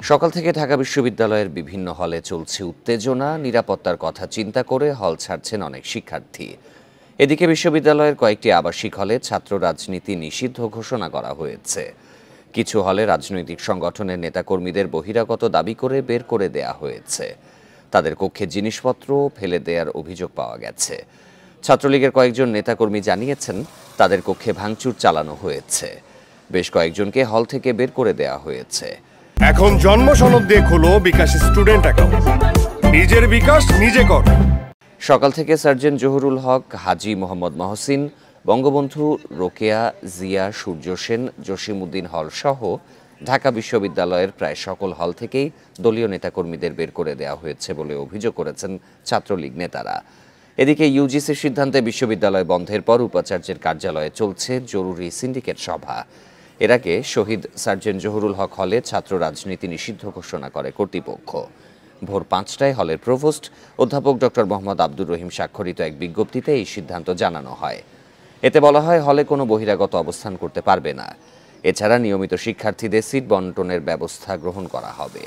সকাল থেকে ঢাকা বিশ্ববিদ্যালয়ের বিভিন্ন হলে চলছে উত্তেজনা। নিরাপত্তার কথা চিন্তা করে হল ছাড়ছেন অনেক শিক্ষার্থী। এদিকে বিশ্ববিদ্যালয়ের কয়েকটি আবাসিক হলে ছাত্র রাজনীতি নিষিদ্ধ ঘোষণা করা হয়েছে। কিছু হলে রাজনৈতিক সংগঠনের নেতাকর্মীদের বহিরাগত দাবি করে বের করে দেয়া হয়েছে। তাদের কক্ষে জিনিসপত্র ফেলে দেওয়ার অভিযোগ পাওয়া গেছে। ছাত্রলীগের কয়েকজন নেতাকর্মী জানিয়েছেন তাদের কক্ষে ভাঙচুর চালানো হয়েছে। বেশ কয়েকজনকে হল থেকে বের করে দেওয়া হয়েছে। এখন জন্ম সনদ দিয়ে খোলো বিকাশ স্টুডেন্ট অ্যাকাউন্ট। নিজের বিকাশ নিজে কর। সকাল থেকে সার্জেন্ট জহুরুল হক, হাজী মোহাম্মদ মহসিন, বঙ্গবন্ধু রোকেয়া, জিয়া, সূর্য সেন, জসিমউদ্দিন হল সহ ঢাকা বিশ্ববিদ্যালয়ের প্রায় সকল হল থেকেই দলীয় নেতাকর্মীদের বের করে দেওয়া হয়েছে বলে অভিযোগ করেছেন ছাত্রলীগ নেতারা। এদিকে ইউজিসির সিদ্ধান্তে বিশ্ববিদ্যালয় বন্ধের পর উপাচার্যের কার্যালয়ে চলছে জরুরি সিন্ডিকেট সভা। এর আগে শহীদ সার্জেন্ট জহুরুল হক হলে ছাত্র রাজনীতি নিষিদ্ধ ঘোষণা করে কর্তৃপক্ষ। ভোর ৫টায় হলের প্রভোস্ট অধ্যাপক ডক্টর মোহাম্মদ আব্দুর রহিম স্বাক্ষরিত এক বিজ্ঞপ্তিতে এই সিদ্ধান্ত জানানো হয়। এতে বলা হয় হলে কোনো বহিরাগত অবস্থান করতে পারবে না। এছাড়া নিয়মিত শিক্ষার্থীদের সিট বণ্টনের ব্যবস্থা গ্রহণ করা হবে।